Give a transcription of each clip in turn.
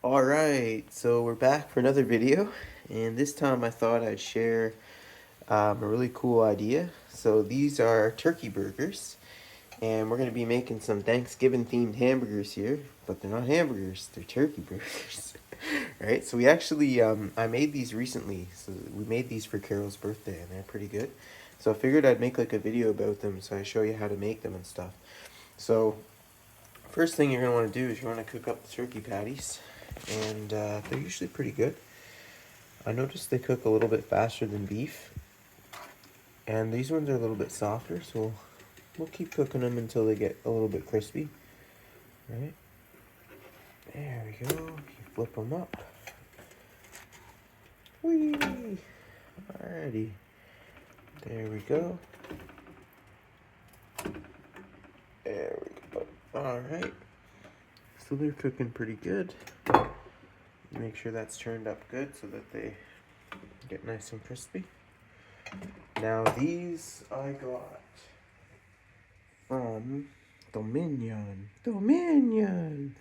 Alright, so we're back for another video, and this time I thought I'd share a really cool idea. So these are turkey burgers, and we're going to be making some Thanksgiving themed hamburgers here, but they're not hamburgers, they're turkey burgers. Right, so we actually, I made these recently, so we made these for Carol's birthday, and they're pretty good. So I figured I'd make like a video about them, so I show you how to make them and stuff. So first thing you're going to want to do is you want to cook up the turkey patties, and they're usually pretty good. I noticed they cook a little bit faster than beef, and these ones are a little bit softer, so we'll keep cooking them until they get a little bit crispy. Right, there we go. You flip them up. Whee! Alrighty, there we go. There we go. Alright, so they're cooking pretty good. Make sure that's turned up good so that they get nice and crispy. Now these I got from Dominion,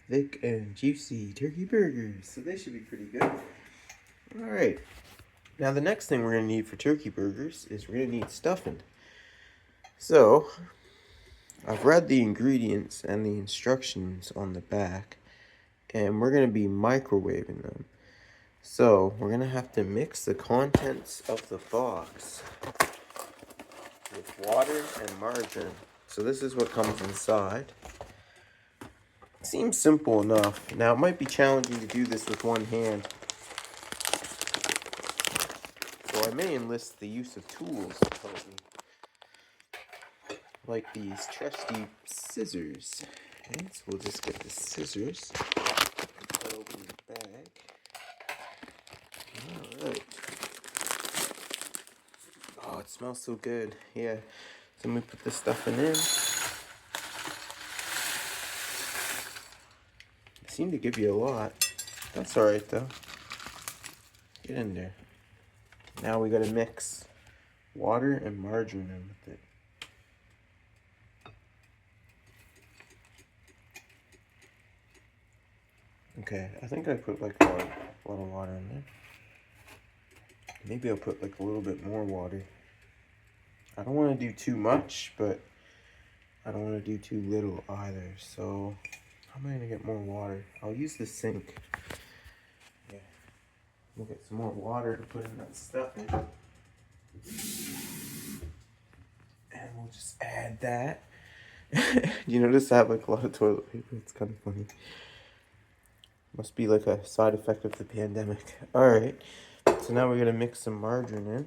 thick and juicy turkey burgers. So they should be pretty good. Alright, now the next thing we're going to need for turkey burgers is we're going to need stuffing. So, I've read the ingredients and the instructions on the back, and we're going to be microwaving them. So, we're going to have to mix the contents of the box with water and margarine. So this is what comes inside. Seems simple enough. Now it might be challenging to do this with one hand, so I may enlist the use of tools to help me, like these trusty scissors. Okay, so we'll just get the scissors, cut open the bag. Alright. Oh, it smells so good. Yeah. So let me put the stuffing in. They seem to give you a lot. That's alright though. Get in there. Now we gotta mix water and margarine in with it. Okay, I think I put like a lot of water in there. Maybe I'll put like a little bit more water. I don't want to do too much, but I don't want to do too little either. So how am I going to get more water? I'll use the sink. Yeah, we'll get some more water to put in that stuff in. And we'll just add that. You notice I have like a lot of toilet paper? It's kind of funny. Must be like a side effect of the pandemic. Alright, so now we're going to mix some margarine in.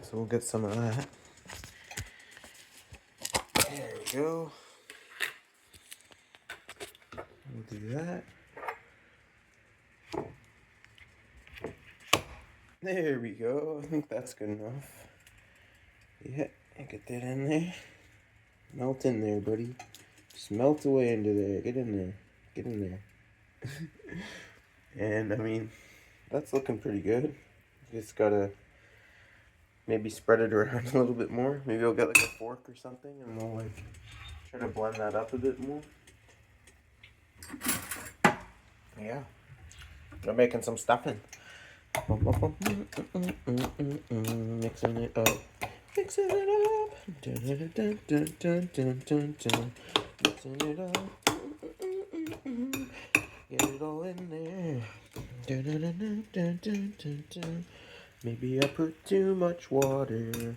So we'll get some of that. There we go. We'll do that. There we go. I think that's good enough. Yeah, get that in there. Melt in there, buddy. Just melt away into there. Get in there. Get in there. And I mean, that's looking pretty good. You just gotta maybe spread it around a little bit more. Maybe I'll get like a fork or something and we'll like try to blend that up a bit more. Yeah. I'm making some stuffing. Mixing it up. Mixing it up. Mixing it up. Get it all in there. Maybe I put too much water.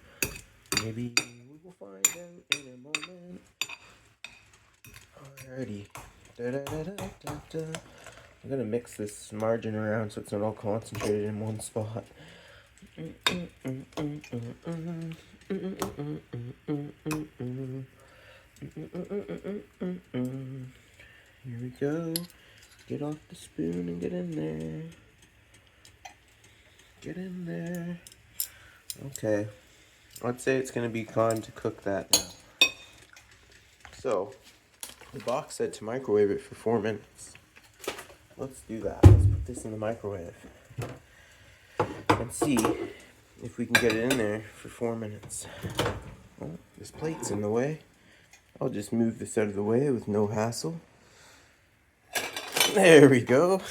Maybe we will find out in a moment. Alrighty. I'm gonna mix this margin around so it's not all concentrated in one spot. Here we go. Get off the spoon and get in there. Get in there. Okay. I'd say it's gonna be time to cook that now. So, the box said to microwave it for 4 minutes. Let's do that. Let's put this in the microwave and see if we can get it in there for 4 minutes. Oh, this plate's in the way. I'll just move this out of the way with no hassle. There we go.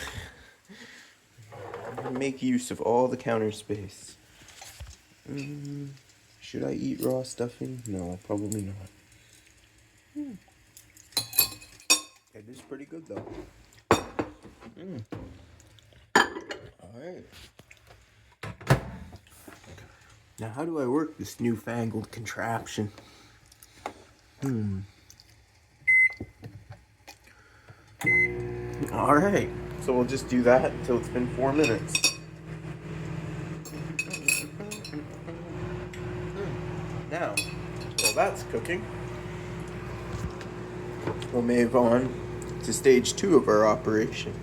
Make use of all the counter space. Should I eat raw stuffing? No, probably not. It is pretty good though. Alright. Now how do I work this newfangled contraption? Alright. So we'll just do that until it's been 4 minutes. Now, while that's cooking, we'll move on to stage 2 of our operation,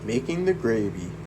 making the gravy.